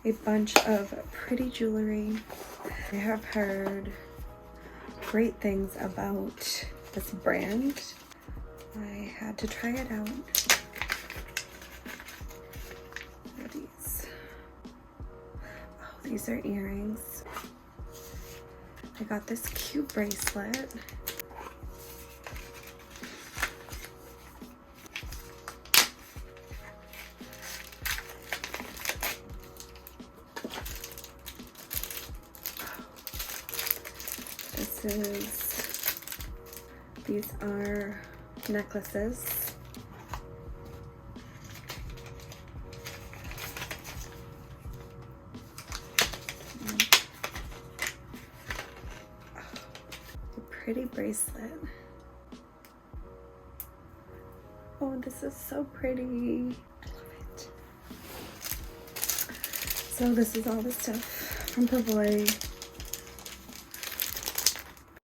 a bunch of pretty jewelry. I have heard great things about this brand. I had to try it out. What are these? Oh, these are earrings. I got this cute bracelet. These are necklaces. A pretty bracelet. Oh, this is so pretty. I love it. So this is all the stuff from Pavoi.